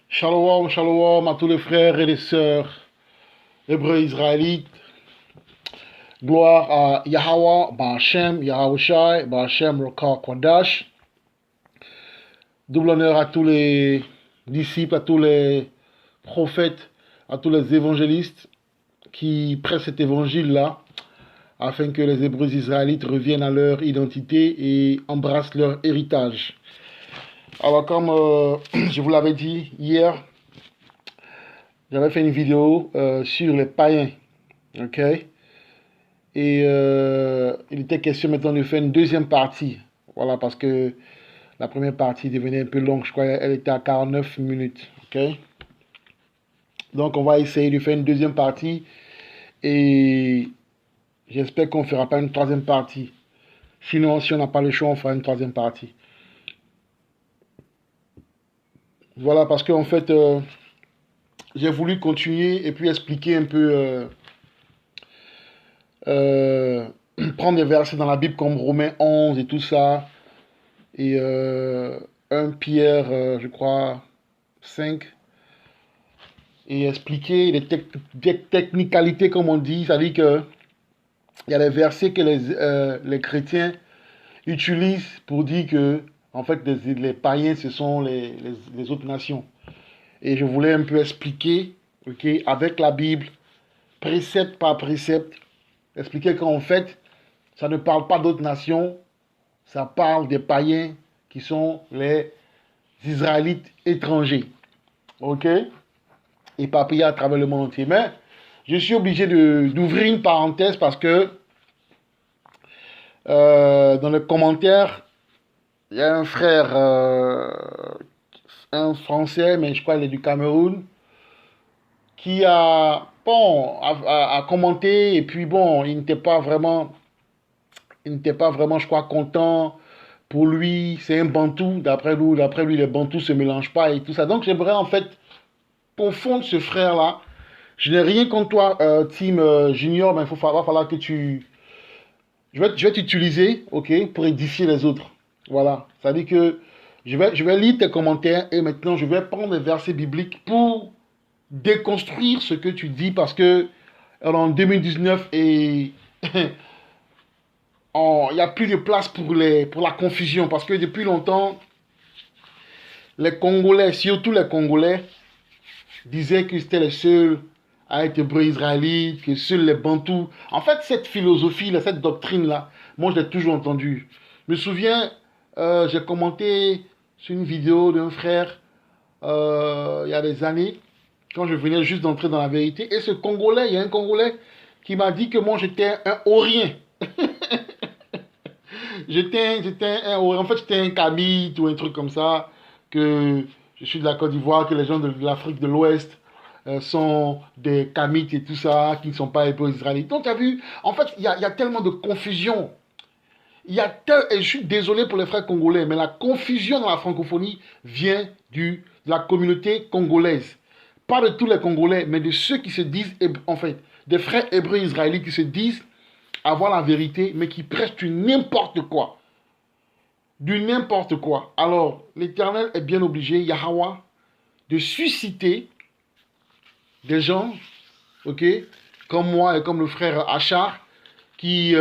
Shalom, shalom à tous les frères et les sœurs hébreux israélites. Gloire à Yahweh, Ba'Hashem, Yahawashi, Ba'Hashem, Rokar Kodash. Double honneur à tous les disciples, à tous les prophètes, à tous les évangélistes qui prêchent cet évangile-là afin que les hébreux israélites reviennent à leur identité et embrassent leur héritage. Alors comme je vous l'avais dit hier, j'avais fait une vidéo sur les païens, ok? Et il était question maintenant de faire une deuxième partie. Voilà, parce que la première partie devenait un peu longue. Je crois qu'elle était à 49 minutes, ok? Donc on va essayer de faire une deuxième partie. Et j'espère qu'on ne fera pas une troisième partie. Sinon, si on n'a pas le choix, on fera une troisième partie. Voilà, parce qu'en fait, j'ai voulu continuer et puis expliquer un peu... prendre des versets dans la Bible comme Romains 11 et tout ça, et 1 Pierre, je crois, 5, et expliquer des technicalités, comme on dit, c'est-à-dire que il y a des versets que les chrétiens utilisent pour dire que, en fait, les païens, ce sont les autres nations. Et je voulais un peu expliquer, ok, avec la Bible, précepte par précepte, expliquer qu'en fait, ça ne parle pas d'autres nations, ça parle des païens qui sont les Israélites étrangers. Ok? Éparpillés à travers le monde entier. Mais je suis obligé d'ouvrir une parenthèse parce que dans les commentaires, il y a un frère, un Français, mais je crois qu'il est du Cameroun, qui a, bon, a commenté et puis bon, il n'était pas vraiment, je crois, content. Pour lui, c'est un bantou. D'après lui, les bantous se mélangent pas et tout ça. Donc, j'aimerais en fait confondre ce frère-là. Je n'ai rien contre toi, Team Junior, mais va falloir que tu. Je vais t'utiliser, ok, pour édifier les autres. Voilà. C'est-à-dire que je vais lire tes commentaires et maintenant, je vais prendre les versets bibliques pour déconstruire ce que tu dis parce que en 2019 et il n'y a plus de place pour la confusion parce que depuis longtemps, les Congolais, surtout les Congolais, disaient que c'était les seuls à être hébreux israélites, que seuls les Bantous. En fait, cette philosophie-là, cette doctrine-là, moi je l'ai toujours entendue. Je me souviens, j'ai commenté sur une vidéo d'un frère il y a des années, quand je venais juste d'entrer dans la vérité, et ce Congolais, il y a un Congolais qui m'a dit que moi j'étais un Orien. En fait, j'étais un Kamite ou un truc comme ça, que je suis de la Côte d'Ivoire, que les gens de l'Afrique de l'Ouest sont des Kamites et tout ça, qui ne sont pas hébreux israélites. Donc, tu as vu, en fait, il y a tellement de confusion. Et je suis désolé pour les frères congolais, mais la confusion dans la francophonie vient de la communauté congolaise. Pas de tous les Congolais, mais de ceux qui se disent, en fait, des frères hébreux israélites qui se disent avoir la vérité, mais qui prêchent du n'importe quoi. Du n'importe quoi. Alors, l'Éternel est bien obligé, Yahweh, de susciter des gens, ok, comme moi et comme le frère Achar, qui,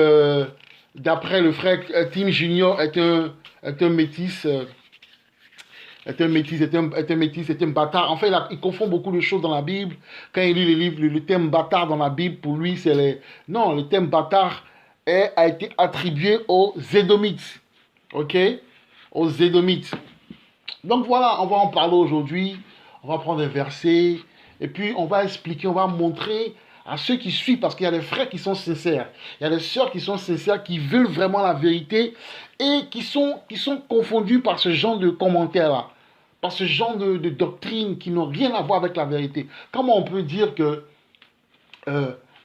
d'après le frère Tim Junior, est un métis, est un bâtard. En fait, il confond beaucoup de choses dans la Bible. Quand il lit les livres, le terme bâtard dans la Bible, pour lui, c'est les... Non, le terme bâtard a été attribué aux Édomites. Ok? Aux Édomites. Donc voilà, on va en parler aujourd'hui. On va prendre des versets. Et puis, on va expliquer, on va montrer à ceux qui suivent, parce qu'il y a des frères qui sont sincères. Il y a des sœurs qui sont sincères, qui veulent vraiment la vérité et qui sont confondus par ce genre de commentaires-là. Par ce genre de doctrines qui n'ont rien à voir avec la vérité. Comment on peut dire que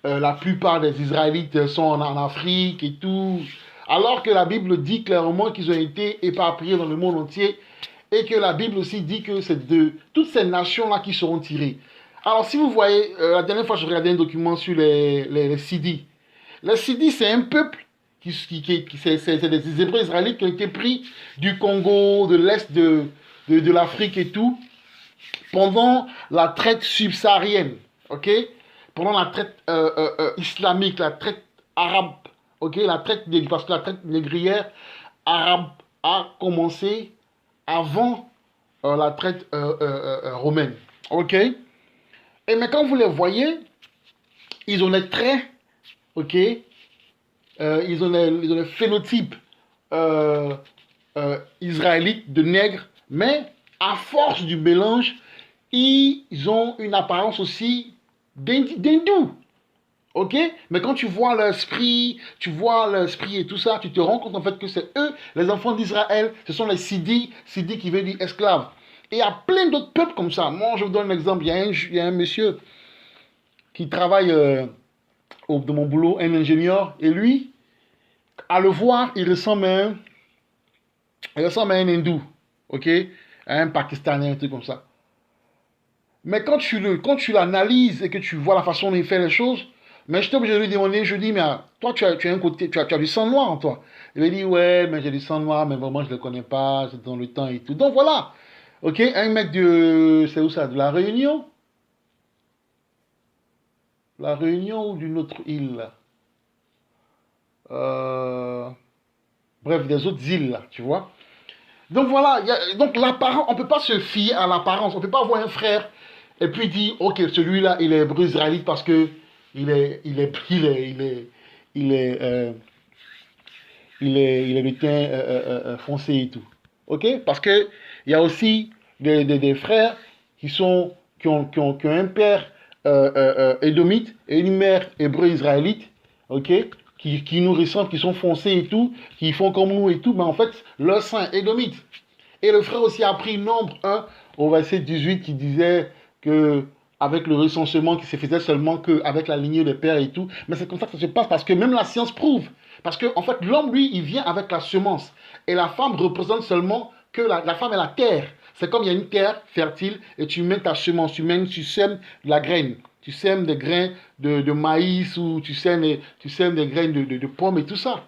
la plupart des Israélites sont en Afrique et tout, alors que la Bible dit clairement qu'ils ont été éparpillés dans le monde entier et que la Bible aussi dit que c'est de toutes ces nations-là qui seront tirées. Alors si vous voyez, la dernière fois je regardais un document sur les Sidi. Les Sidi, c'est un peuple c'est des Hébreux israélites qui ont été pris du Congo, de l'Est de l'Afrique et tout, pendant la traite subsaharienne, ok? Pendant la traite islamique, la traite arabe, ok? Parce que la traite négrière arabe a commencé avant la traite romaine, ok? Mais quand vous les voyez, ils ont des traits, ok? Ils ont des phénotypes israélites de nègres, mais à force du mélange, ils ont une apparence aussi d'hindous. Ok? Mais quand tu vois l'esprit et tout ça, tu te rends compte en fait que c'est eux, les enfants d'Israël, ce sont les Sidi qui veut dire esclaves. Et il y a plein d'autres peuples comme ça. Moi, je vous donne un exemple. Il y a un monsieur qui travaille de mon boulot, un ingénieur, et lui, à le voir, il ressemble à un hindou, ok? À un Pakistanais, un truc comme ça. Mais quand tu l'analyses et que tu vois la façon dont il fait les choses, mais je suis obligé de lui demander, je dis, mais toi, tu as un côté, tu as du sang noir en toi. Il me dit, ouais, mais j'ai du sang noir, mais vraiment, je ne le connais pas, c'est dans le temps et tout. Donc voilà, ok, un mec c'est où ça, de La Réunion? La Réunion ou d'une autre île, là? Bref, des autres îles, là, tu vois. Donc voilà, donc l'apparence, on ne peut pas se fier à l'apparence. On ne peut pas avoir un frère et puis dire, ok, celui-là, il est hébreu israélite parce que il est, euh, il est de teint foncé et tout. Ok? Parce que il y a aussi des frères qui ont un père édomite et une mère hébreu-israélite, ok? Qui nous ressemblent, qui sont foncés et tout, qui font comme nous et tout, mais en fait, leur sang est édomite. Et le frère aussi a pris nombre 1 au verset 18 qui disait que avec le recensement qui se faisait seulement qu'avec la lignée de père et tout. Mais c'est comme ça que ça se passe parce que même la science prouve. Parce que en fait, l'homme, lui, il vient avec la semence. Et la femme représente seulement que la femme est la terre. C'est comme il y a une terre fertile et tu mets ta semence, tu sèmes de la graine. Tu sèmes des grains de maïs ou tu sèmes des graines de pommes et tout ça.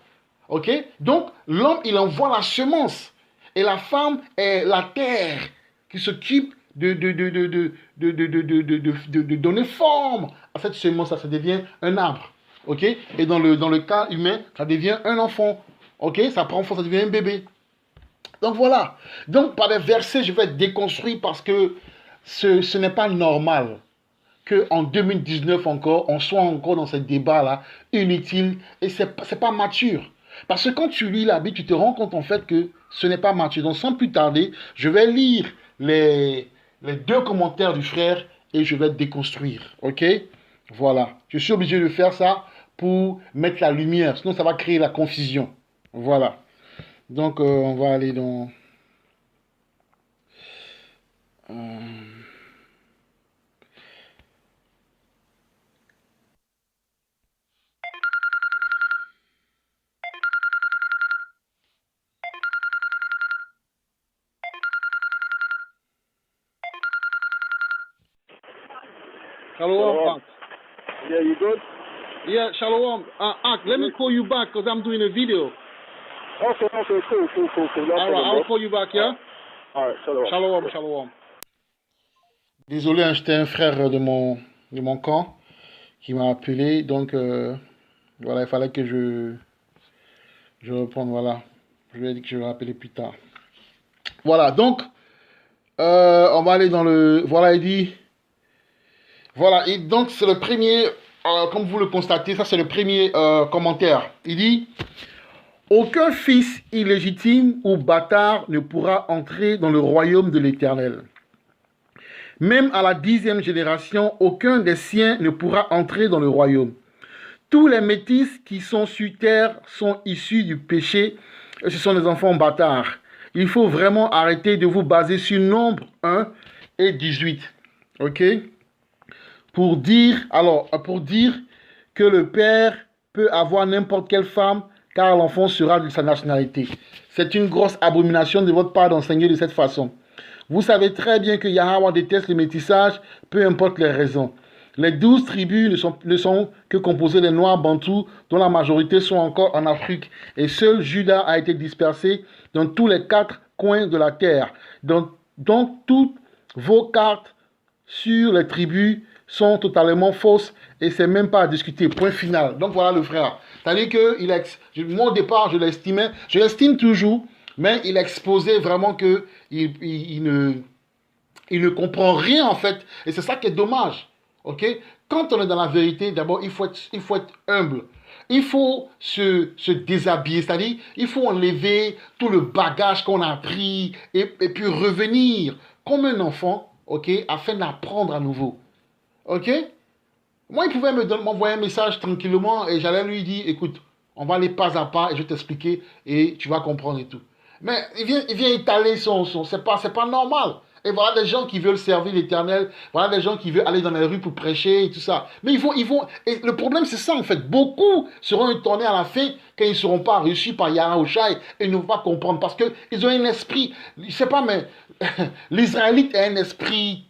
Ok? Donc, l'homme, il envoie la semence. Et la femme est la terre qui s'occupe de donner forme à cette semence. Ça devient un arbre. Ok? Et dans le cas humain, ça devient un enfant. Ok? Ça prend forme, ça devient un bébé. Donc voilà. Donc par les versets, je vais être déconstruit parce que ce n'est pas normal qu'en 2019 encore, on soit encore dans ce débat-là, inutile, et c'est pas mature. Parce que quand tu lis la Bible, tu te rends compte en fait que ce n'est pas mature. Donc sans plus tarder, je vais lire les 2 commentaires du frère et je vais déconstruire. Ok? Voilà. Je suis obligé de faire ça pour mettre la lumière, sinon ça va créer la confusion. Voilà. Donc on va aller dans... Shalom. Shalom. Yeah, you good? Yeah, shalom. Ak, let me call you back because I'm doing a video. Okay, cool. No All right, problem, I'll call you back, yeah? All right, shalom. Shalom. Désolé, hein, j'étais un frère de mon camp qui m'a appelé, donc voilà, il fallait que je reprenne, voilà. Je lui ai dit que je vais rappeler plus tard. Voilà, donc, on va aller dans le... Voilà, il dit... Voilà, et donc c'est le premier, comme vous le constatez, ça c'est le premier commentaire. Il dit, aucun fils illégitime ou bâtard ne pourra entrer dans le royaume de l'Éternel. Même à la 10e génération, aucun des siens ne pourra entrer dans le royaume. Tous les métis qui sont sur terre sont issus du péché, et ce sont des enfants bâtards. Il faut vraiment arrêter de vous baser sur Nombre 1 et 18. Ok? Pour dire que le père peut avoir n'importe quelle femme, car l'enfant sera de sa nationalité. C'est une grosse abomination de votre part d'enseigner de cette façon. Vous savez très bien que Yahweh déteste le métissage, peu importe les raisons. Les 12 tribus ne sont que composées des Noirs bantous, dont la majorité sont encore en Afrique. Et seul Juda a été dispersé dans tous les 4 coins de la terre. Donc tout Vos cartes sur les tribus sont totalement fausses et c'est même pas à discuter. Point final. Donc voilà le frère. C'est-à-dire que moi au départ, je l'estime toujours, mais il a exposé vraiment que il ne comprend rien en fait. Et c'est ça qui est dommage. Ok? Quand on est dans la vérité, d'abord, il faut être humble. Il faut se déshabiller, c'est-à-dire, il faut enlever tout le bagage qu'on a pris et puis revenir comme un enfant, ok, afin d'apprendre à nouveau. Ok? Moi, il pouvait m'envoyer un message tranquillement et j'allais lui dire, écoute, on va aller pas à pas et je vais t'expliquer et tu vas comprendre et tout. Mais il vient étaler c'est pas normal. Et voilà des gens qui veulent servir l'Éternel, voilà des gens qui veulent aller dans les rues pour prêcher et tout ça. Mais et le problème c'est ça en fait. Beaucoup seront étonnés à la fin quand ils ne seront pas reçus par Yahaoshai et ne vont pas comprendre parce qu'ils ont un esprit, je sais pas mais, l'Israélite a un esprit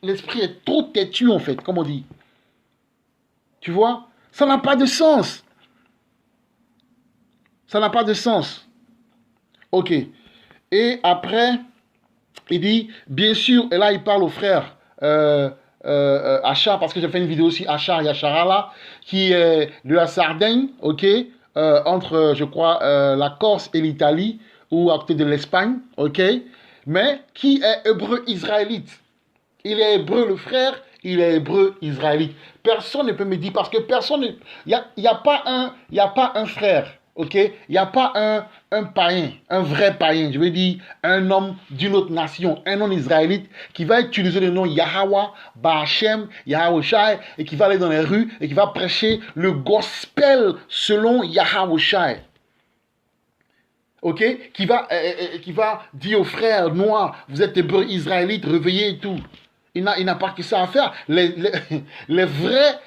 l'esprit est trop têtu en fait, comme on dit. Tu vois? Ça n'a pas de sens. Ça n'a pas de sens. Ok. Et après, il dit, bien sûr, et là il parle au frère Achar, parce que j'ai fait une vidéo aussi, Achar Yacharala, qui est de la Sardaigne, ok, entre, je crois, la Corse et l'Italie, ou à côté de l'Espagne, ok, mais qui est hébreu israélite. Il est hébreu, le frère, il est hébreu israélite. Personne ne peut me dire, parce que personne, il n'y a pas un frère, ok? Il n'y a pas un païen, un vrai païen, je veux dire, un homme d'une autre nation, un homme israélite, qui va utiliser le nom Yahweh, Ba'Hashem, Yahaoshai, et qui va aller dans les rues, et qui va prêcher le gospel selon Yahaoshai. Ok? Qui va dire aux frères noirs, vous êtes hébreux israélites, réveillez et tout. Il n'a pas que ça à faire. Les vrais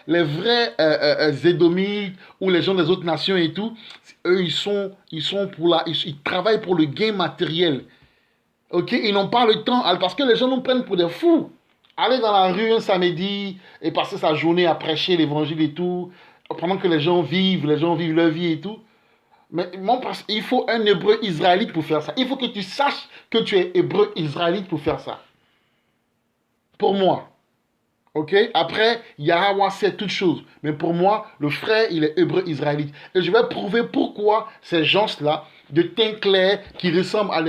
Édomites ou les gens des autres nations et tout, eux, ils travaillent pour le gain matériel. Ok? Ils n'ont pas le temps, parce que les gens nous prennent pour des fous. Aller dans la rue un samedi et passer sa journée à prêcher l'évangile et tout, pendant que les gens vivent leur vie et tout. Mais il faut un hébreu israélite pour faire ça. Il faut que tu saches que tu es hébreu israélite pour faire ça. Pour moi. Ok? Après, Yahweh sait toutes choses. Mais pour moi, le frère, il est hébreu israélite. Et je vais prouver pourquoi ces gens-là, de teint clair, qui ressemblent à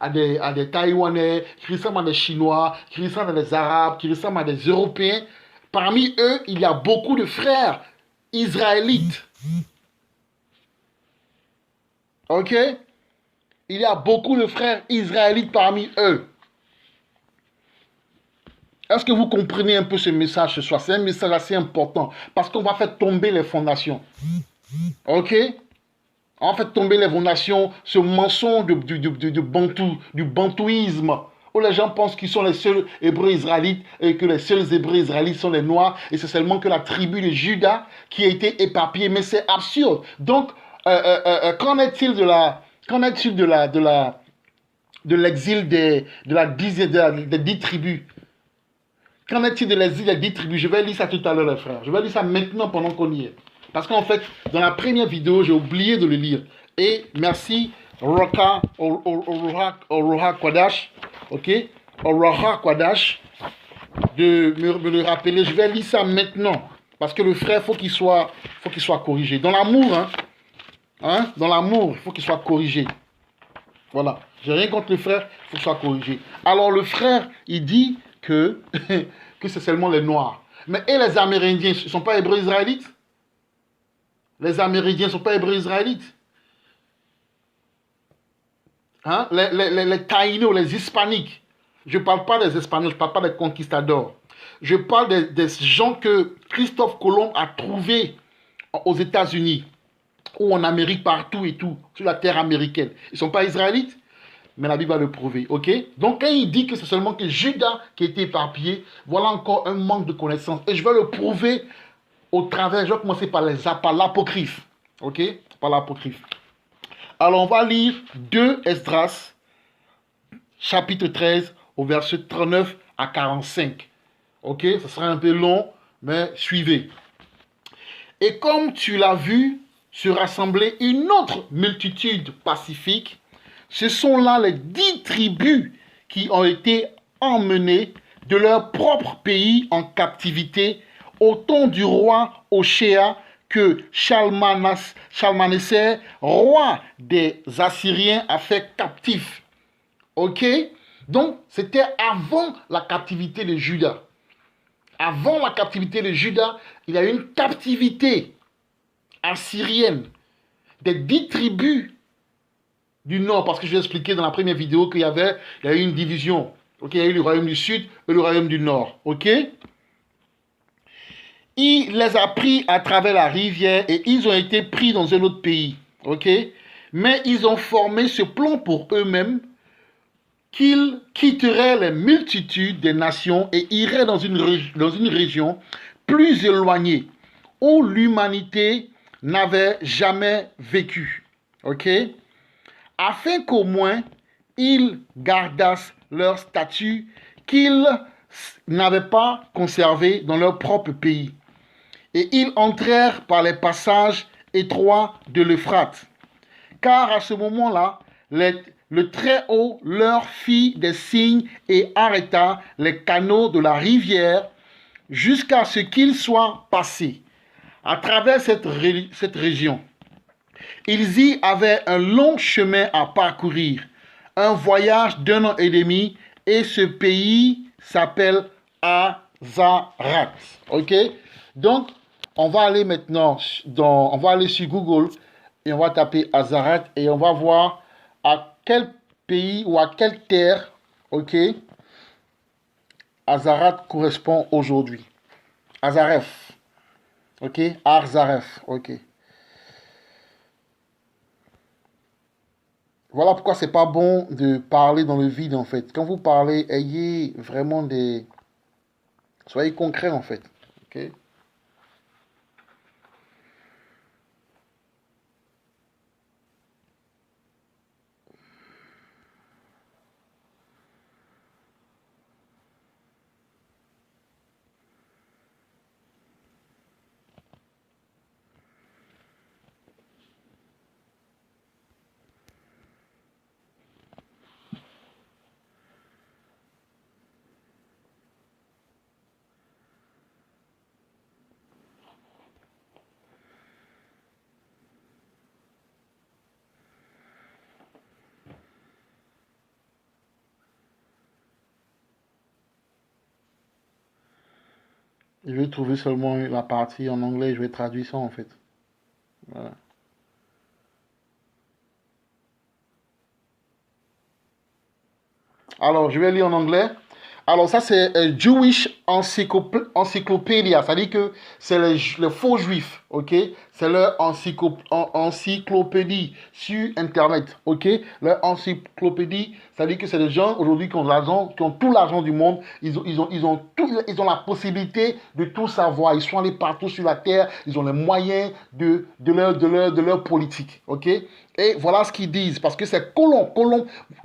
des Taïwanais, qui ressemblent à des Chinois, qui ressemblent à des Arabes, qui ressemblent à des Européens, parmi eux, il y a beaucoup de frères israélites. Ok? Il y a beaucoup de frères israélites parmi eux. Est-ce que vous comprenez un peu ce message ce soir? C'est un message assez important parce qu'on va faire tomber les fondations. Ok? On va faire tomber les fondations, ce mensonge du bantouisme, où les gens pensent qu'ils sont les seuls Hébreux israélites et que les seuls Hébreux israélites sont les Noirs et c'est seulement que la tribu de Juda qui a été éparpillée. Mais c'est absurde. Donc, qu'en est-il de l'exil des 10 tribus? Qu'en est-il de l'exil des 10 tribus? Je vais lire ça tout à l'heure, les frères. Je vais lire ça maintenant pendant qu'on y est. Parce qu'en fait, dans la première vidéo, j'ai oublié de le lire. Et merci, Oroha Kwadash, ok? Oroha Kwadash, de me le rappeler. Je vais lire ça maintenant. Parce que le frère, faut qu'il soit corrigé. Dans l'amour, dans l'amour, il faut qu'il soit corrigé. Voilà. J'ai rien contre le frère, il faut qu'il soit corrigé. Alors le frère, il dit que c'est seulement les Noirs. Mais et les Amérindiens, ils ne sont pas hébreux israélites? Les Amérindiens ne sont pas hébreux israélites? Hein? Les Taïnos, les Hispaniques. Je ne parle pas des Espagnols, je ne parle pas des conquistadors. Je parle des gens que Christophe Colomb a trouvés aux États-Unis ou en Amérique, partout et tout, sur la terre américaine. Ils ne sont pas israélites? Mais la Bible va le prouver, ok? Donc quand il dit que c'est seulement que Judas qui a été éparpillé, voilà encore un manque de connaissance. Et je vais le prouver au travers, je vais commencer par l'apocryphe, ok? Par l'apocryphe. Alors on va lire 2 Esdras, chapitre 13, au verset 39 à 45. Ok? Ça sera un peu long, mais suivez. Et comme tu l'as vu se rassembler une autre multitude pacifique, ce sont là les 10 tribus qui ont été emmenés de leur propre pays en captivité au temps du roi Hoshea que Shalmaneser, roi des Assyriens, a fait captif. Ok? Donc, c'était avant la captivité de Juda. Avant la captivité de Juda, il y a eu une captivité assyrienne des 10 tribus du nord, parce que je vais expliquer dans la première vidéo qu'il y a eu une division. Ok, il y a eu le royaume du sud et le royaume du nord. Ok? Il les a pris à travers la rivière et ils ont été pris dans un autre pays. Ok? Mais ils ont formé ce plan pour eux-mêmes qu'ils quitteraient les multitudes des nations et iraient dans une région plus éloignée où l'humanité n'avait jamais vécu. Ok? Afin qu'au moins ils gardassent leur statut qu'ils n'avaient pas conservé dans leur propre pays. Et ils entrèrent par les passages étroits de l'Euphrate. Car à ce moment-là, le Très-Haut leur fit des signes et arrêta les canaux de la rivière jusqu'à ce qu'ils soient passés à travers cette région. Ils y avaient un long chemin à parcourir, un voyage d'1 an et demi, et ce pays s'appelle Azarat. Ok? Donc, on va aller maintenant on va aller sur Google et on va taper Azarat et on va voir à quel pays ou à quelle terre, ok, Azarat correspond aujourd'hui. Azaref, ok, Arzaref, ok. Voilà pourquoi c'est pas bon de parler dans le vide en fait. Quand vous parlez, ayez vraiment soyez concret en fait, ok. Je vais trouver seulement la partie en anglais, je vais traduire ça en fait. Voilà. Alors, je vais lire en anglais. Alors, ça, c'est Jewish Encyclopedia. C'est-à-dire que c'est les faux juifs, ok? C'est leur encyclopédie sur Internet, ok? Leur encyclopédie, c'est-à-dire que c'est des gens aujourd'hui qui ont l'argent, qui ont tout l'argent du monde. Ils ont la possibilité de tout savoir. Ils sont allés partout sur la terre. Ils ont les moyens de leur politique, ok? Et voilà ce qu'ils disent. Parce que c'est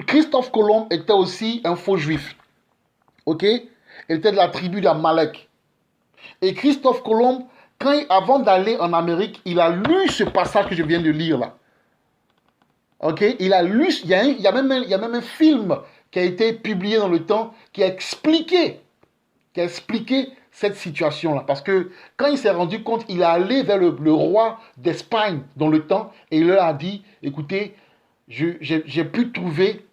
Christophe Colomb était aussi un faux juif. Ok? Il était de la tribu d'Amalek. Et Christophe Colomb, avant d'aller en Amérique, il a lu ce passage que je viens de lire là. Ok? Il a lu, il y a même un film qui a été publié dans le temps qui a expliqué cette situation-là. Parce que quand il s'est rendu compte, il est allé vers le roi d'Espagne dans le temps et il leur a dit, écoutez, j'ai pu trouver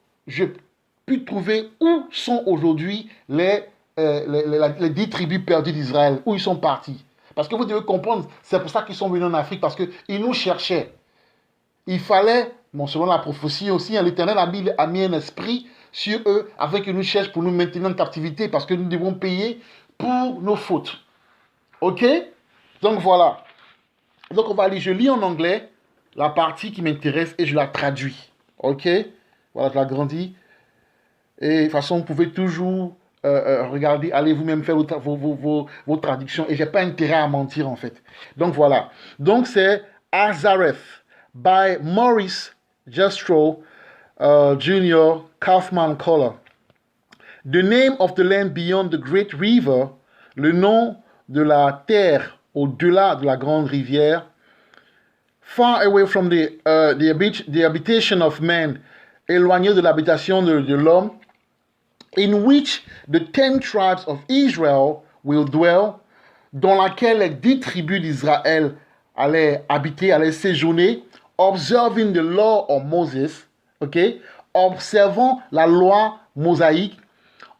où sont aujourd'hui les 10 tribus perdues d'Israël, où ils sont partis. Parce que vous devez comprendre, c'est pour ça qu'ils sont venus en Afrique, parce qu'ils nous cherchaient. Il fallait, selon la prophétie aussi, l'Éternel a mis un esprit sur eux, afin qu'ils nous cherchent pour nous maintenir en captivité, parce que nous devons payer pour nos fautes. Ok? Donc voilà. Donc on va aller, je lis en anglais la partie qui m'intéresse et je la traduis. Ok? Voilà, je l'agrandis. Et de toute façon, vous pouvez toujours regarder, allez vous-même faire vos traductions. Et je n'ai pas intérêt à mentir en fait. Donc voilà. Donc c'est Azareth by Maurice Jastrow Jr. Kaufman Color. The name of the land beyond the great river, le nom de la terre au-delà de la grande rivière, far away from the habitation of man, éloigné de l'habitation de l'homme, in which the 10 tribes of Israel will dwell, dans laquelle les 10 tribus d'Israël allaient habiter, allaient séjourner, observing the law of Moses, okay, observant la loi mosaïque,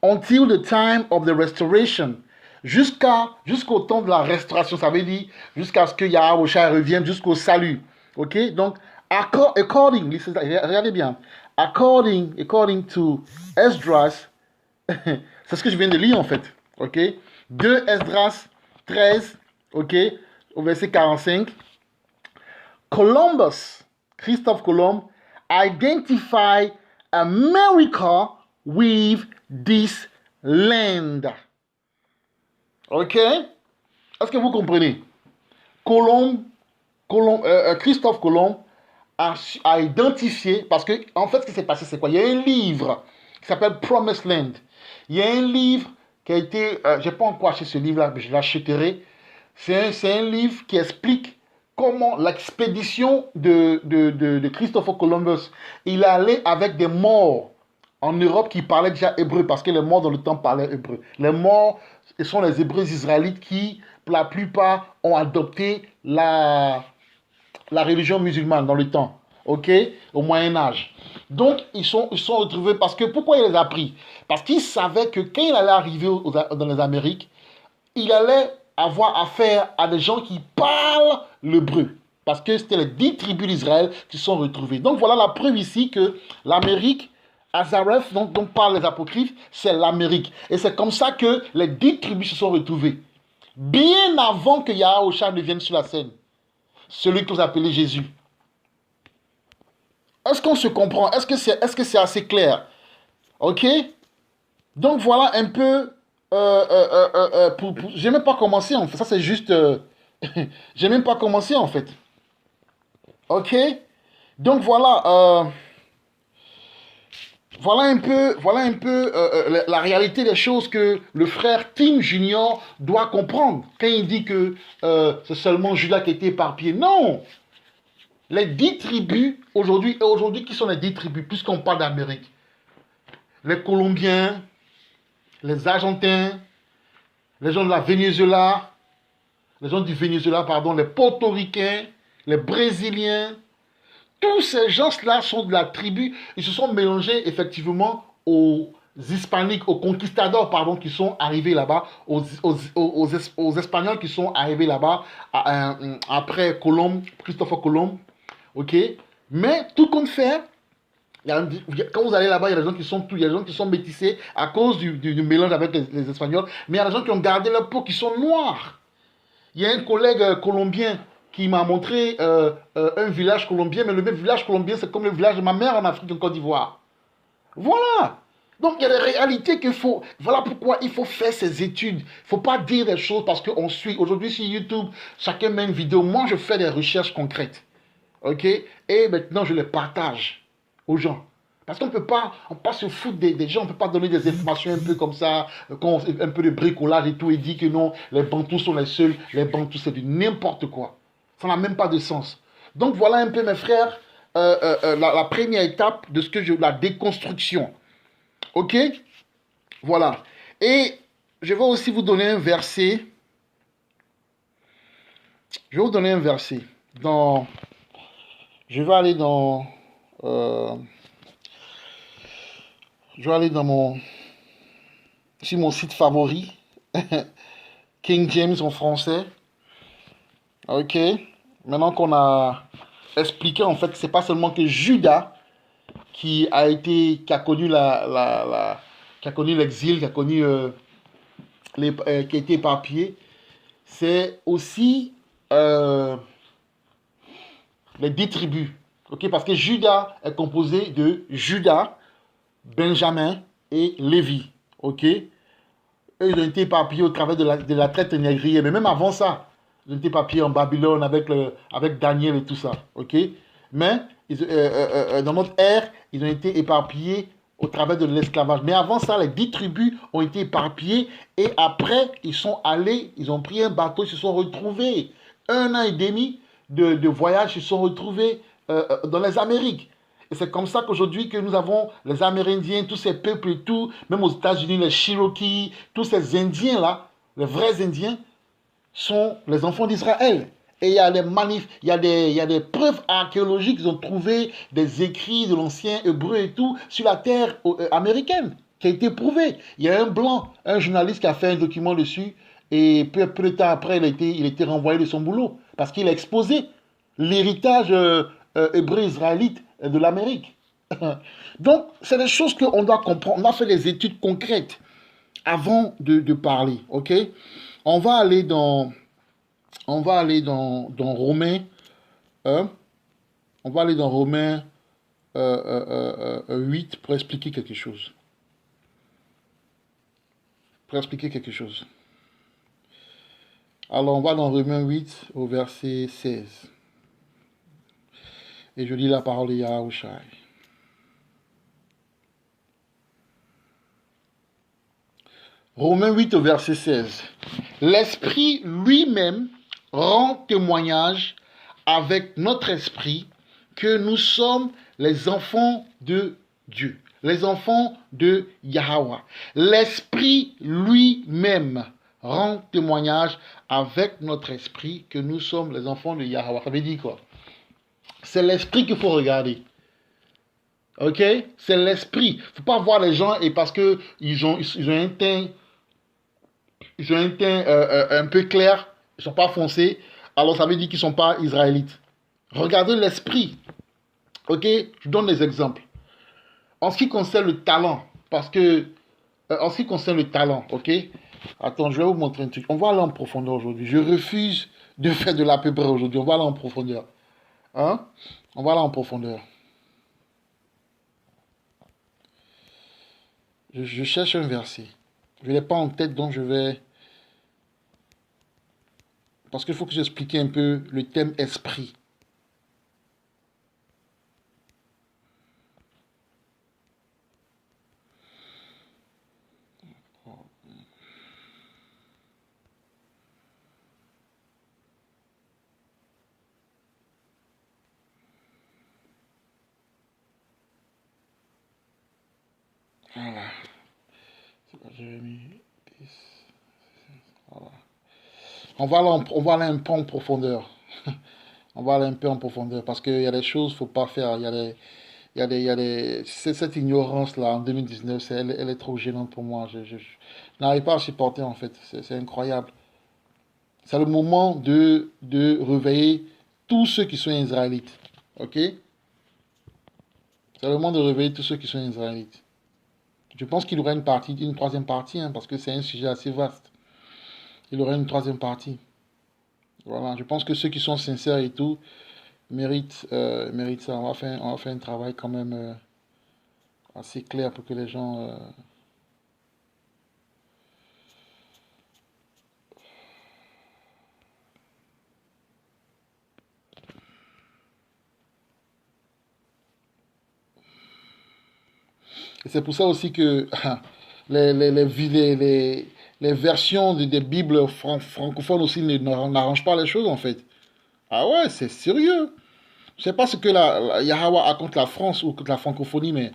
until the time of the restoration, jusqu'au temps de la restauration, ça veut dire jusqu'à ce que Yahweh revienne, jusqu'au salut, ok, donc according, regardez bien, according to Esdras, c'est ce que je viens de lire en fait, ok, 2 Esdras 13, ok, au verset 45, Columbus, Christophe Colomb, identify America with this land. Ok? Est-ce que vous comprenez? Christophe Colomb a identifié, parce que en fait ce qui s'est passé c'est quoi? Il y a un livre qui s'appelle Promised Land. Il y a un livre qui a été, je n'ai pas encore acheté ce livre-là, mais je l'achèterai. C'est un livre qui explique comment l'expédition de Christopher Columbus, il allait avec des morts en Europe qui parlaient déjà hébreu, parce que les morts dans le temps parlaient hébreu. Les morts, ce sont les Hébreux israélites qui, pour la plupart, ont adopté la religion musulmane dans le temps, ok, au Moyen-Âge. Donc, ils sont retrouvés parce que, pourquoi il les a pris? Parce qu'il savait que quand il allait arriver dans les Amériques, il allait avoir affaire à des gens qui parlent l'hébreu. Parce que c'était les 10 tribus d'Israël qui sont retrouvées. Donc, voilà la preuve ici que l'Amérique, Azareth, dont parlent les apocryphes, c'est l'Amérique. Et c'est comme ça que les 10 tribus se sont retrouvées. Bien avant que Yahweh ne vienne sur la scène. Celui que vous appelez Jésus. Est-ce qu'on se comprend? Est-ce que c'est assez clair? Ok? Donc voilà un peu... j'ai même pas commencé en fait. Ça c'est juste... j'ai même pas commencé en fait. Ok? Donc voilà... Voilà un peu la réalité des choses que le frère Tim Junior doit comprendre. Quand il dit que c'est seulement Judas qui a été éparpillé. Non! Les 10 tribus, aujourd'hui, qui sont les 10 tribus, puisqu'on parle d'Amérique? Les Colombiens, les Argentins, les gens de la Venezuela, les Portoricains, les Brésiliens. Tous ces gens-là sont de la tribu. Ils se sont mélangés effectivement aux Hispaniques, aux conquistadors, qui sont arrivés là-bas, aux Espagnols qui sont arrivés là-bas après Christopher Colomb. Ok? Mais tout compte fait, quand vous allez là-bas, il y a des gens qui sont métissés à cause du mélange avec les Espagnols, mais il y a des gens qui ont gardé leur peau, qui sont noirs. Il y a un collègue colombien qui m'a montré un village colombien, mais le même village colombien, c'est comme le village de ma mère en Afrique, en Côte d'Ivoire. Voilà. Donc, il y a des réalités qu'il faut... Voilà pourquoi il faut faire ces études. Il ne faut pas dire des choses parce qu'on suit. Aujourd'hui, sur YouTube, chacun met une vidéo. Moi, je fais des recherches concrètes. OK? Et maintenant, je les partage aux gens. Parce qu'on ne peut pas se foutre des gens, on ne peut pas donner des informations un peu comme ça, un peu de bricolage et tout, et dire que non, les Bantous sont les seuls. Les Bantous, c'est du n'importe quoi. Ça n'a même pas de sens. Donc voilà un peu mes frères, la première étape de la déconstruction. Ok? Voilà. Et je vais aussi vous donner un verset. Je vais vous donner un verset. Je vais aller dans sur mon site favori. King James en français. Ok, maintenant qu'on a expliqué en fait que c'est pas seulement que Judas qui a connu l'exil, qui a été éparpillé, c'est aussi les 10 tribus. Ok, parce que Judas est composé de Judas, Benjamin et Lévi. Ok, eux ils ont été éparpillés au travers de la traite négrière, mais même avant ça. Ils ont été éparpillés en Babylone avec Daniel et tout ça, ok? Mais dans notre ère, ils ont été éparpillés au travers de l'esclavage. Mais avant ça, les 10 tribus ont été éparpillées et après, ils sont allés, ils ont pris un bateau, ils se sont retrouvés. 1 an et demi de voyage, ils se sont retrouvés dans les Amériques. Et c'est comme ça qu'aujourd'hui que nous avons les Amérindiens, tous ces peuples et tout, même aux États-Unis, les Cherokees, tous ces Indiens-là, les vrais Indiens, sont les enfants d'Israël. Et il y a il y a des preuves archéologiques, ils ont trouvé des écrits de l'ancien hébreu et tout sur la terre américaine, qui a été prouvé. Il y a un blanc, un journaliste qui a fait un document dessus, et peu de temps après, il était renvoyé de son boulot, parce qu'il a exposé l'héritage hébreu-israélite de l'Amérique. Donc, c'est des choses qu'on doit comprendre. On a fait des études concrètes avant de parler, ok? On va aller dans Romains 1. On va aller dans Romains 8 pour expliquer quelque chose. Alors, on va dans Romains 8 au verset 16. Et je lis la parole de Yahushua. Romains 8 au verset 16. L'Esprit lui-même rend témoignage avec notre esprit que nous sommes les enfants de Dieu, les enfants de Yahweh. L'Esprit lui-même rend témoignage avec notre esprit que nous sommes les enfants de Yahweh. Ça veut dire quoi? C'est l'esprit qu'il faut regarder. Ok? C'est l'esprit. Il ne faut pas voir les gens et parce qu'ils ont un teint, un peu clair, ils ne sont pas foncés, alors ça veut dire qu'ils ne sont pas israélites. Regardez l'esprit. Ok? Je donne des exemples. En ce qui concerne le talent, en ce qui concerne le talent, ok? Attends, je vais vous montrer un truc. On va aller en profondeur aujourd'hui. Je refuse de faire de l'à peu près aujourd'hui. On va aller en profondeur. Hein? On va aller en profondeur. Je cherche un verset. Je ne l'ai pas en tête, donc je vais... Parce qu'il faut que j'explique un peu le thème esprit. Voilà. C'est pas Jérémie 10. Voilà. On va aller un peu en profondeur. On va aller un peu en profondeur parce qu'il y a des choses qu'il ne faut pas faire. Cette ignorance-là en 2019, elle est trop gênante pour moi. Je n'arrive pas à supporter en fait. C'est incroyable. C'est le moment de réveiller tous ceux qui sont israélites. Ok? C'est le moment de réveiller tous ceux qui sont israélites. Je pense qu'il y aura une troisième partie, hein, parce que c'est un sujet assez vaste. Il y aura une troisième partie. Voilà, je pense que ceux qui sont sincères et tout méritent ça. On va faire un travail quand même assez clair pour que les gens... Et c'est pour ça aussi que les versions des Bibles francophones aussi n'arrangent pas les choses en fait. Ah ouais, c'est sérieux. Je sais pas ce que Yahweh a contre la France ou contre la francophonie, mais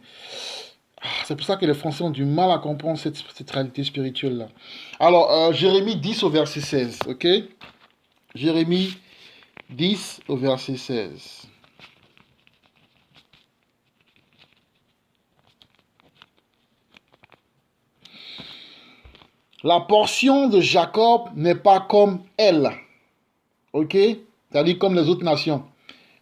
c'est pour ça que les Français ont du mal à comprendre cette réalité spirituelle-là. Alors, Jérémie 10 au verset 16, ok? Jérémie 10 au verset 16. La portion de Jacob n'est pas comme elle, ok? C'est-à-dire comme les autres nations.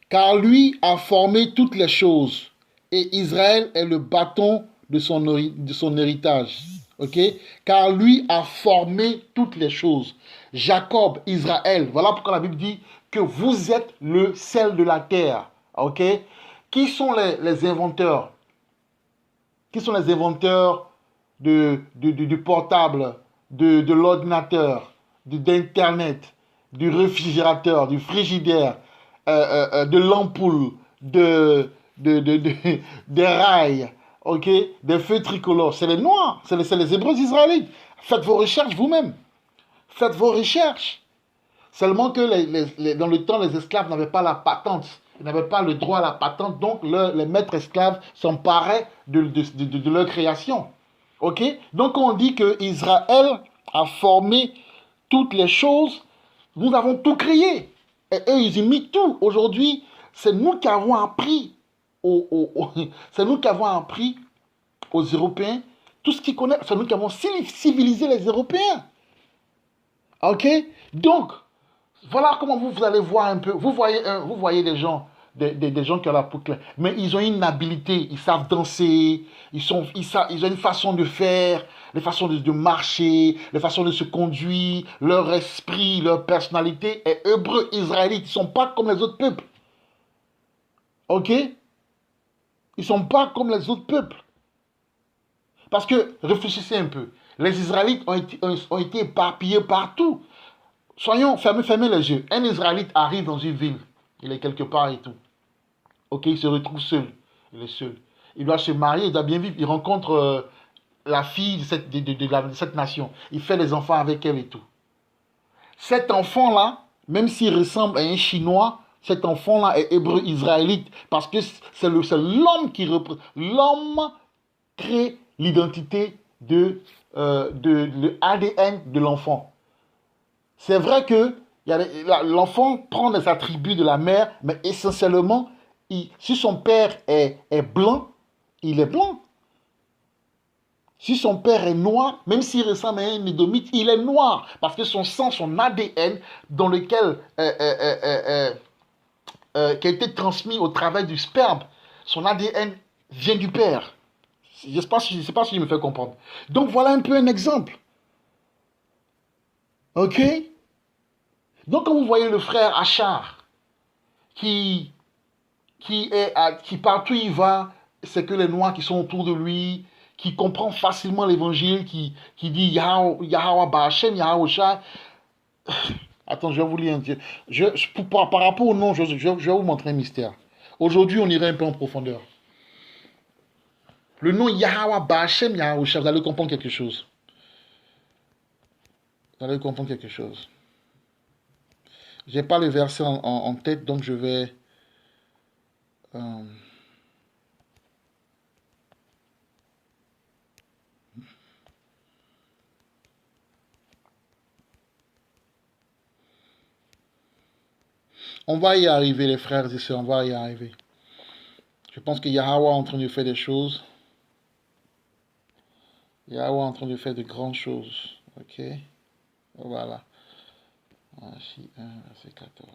Car lui a formé toutes les choses, et Israël est le bâton de son héritage. Ok? Car lui a formé toutes les choses. Jacob, Israël, voilà pourquoi la Bible dit que vous êtes le sel de la terre. Ok? Qui sont les inventeurs? Qui sont les inventeurs du portable, de l'ordinateur, d'Internet, du réfrigérateur, du frigidaire, de l'ampoule, des rails, ok, des feux tricolores? C'est les Noirs, c'est les Hébreux israélites. Faites vos recherches vous-même. Faites vos recherches. Seulement que dans le temps, les esclaves n'avaient pas la patente. Ils n'avaient pas le droit à la patente, donc les maîtres esclaves s'emparaient de leur création. Ok? Donc on dit que Israël a formé toutes les choses, nous avons tout créé. Et eux, ils imitent tout. Aujourd'hui, c'est nous qui avons appris c'est nous qui avons appris aux Européens tout ce qu'ils connaissent. C'est nous qui avons civilisé les Européens. Ok? Donc, voilà comment vous allez voir un peu. Vous voyez des gens, des gens qui ont la peau claire. Mais ils ont une habileté. Ils savent danser. Ils ont une façon de faire, des façons de marcher, des façons de se conduire, leur esprit, leur personnalité est hébreu, israélite. Ils ne sont pas comme les autres peuples. Ok? Ils ne sont pas comme les autres peuples. Parce que, réfléchissez un peu. Les Israélites ont été éparpillés partout. Fermez les yeux. Un Israélite arrive dans une ville. Il est quelque part et tout. Ok, il se retrouve seul. Il est seul. Il doit se marier, il doit bien vivre. Il rencontre la fille de cette nation. Il fait des enfants avec elle et tout. Cet enfant-là, même s'il ressemble à un Chinois, cet enfant-là est hébreu israélite. Parce que c'est l'homme qui représente. L'homme crée l'identité de l'ADN de l'enfant. C'est vrai que l'enfant prend des attributs de la mère, mais essentiellement, si son père est blanc, il est blanc. Si son père est noir, même s'il ressemble à un édomite, il est noir. Parce que son sang, son ADN, dans lequel qui a été transmis au travers du sperme, son ADN vient du père. Je ne sais pas si je me fais comprendre. Donc voilà un peu un exemple. Ok? Donc quand vous voyez le frère Achar, qui partout il va, c'est que les noirs qui sont autour de lui, qui comprend facilement l'évangile, qui dit Yahweh Ba'Hashem, Yahweh Shai. Attends, je vais vous lire un petit. Par rapport au nom, je vais vous montrer un mystère. Aujourd'hui, on irait un peu en profondeur. Le nom Yahweh Ba'Hashem, Yahweh Shai, vous allez comprendre quelque chose. Vous allez comprendre quelque chose. Je n'ai pas le verset en tête, donc je vais... On va y arriver, les frères et sœurs, on va y arriver. Je pense que Yahweh est en train de faire des choses. Yahweh est en train de faire de grandes choses. Ok? Voilà. Malachie 1, verset 14.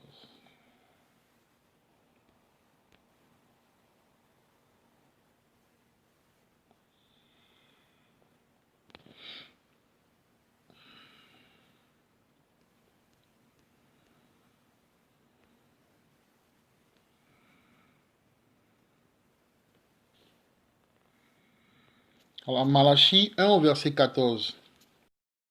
Alors, Malachie 1 au verset 14.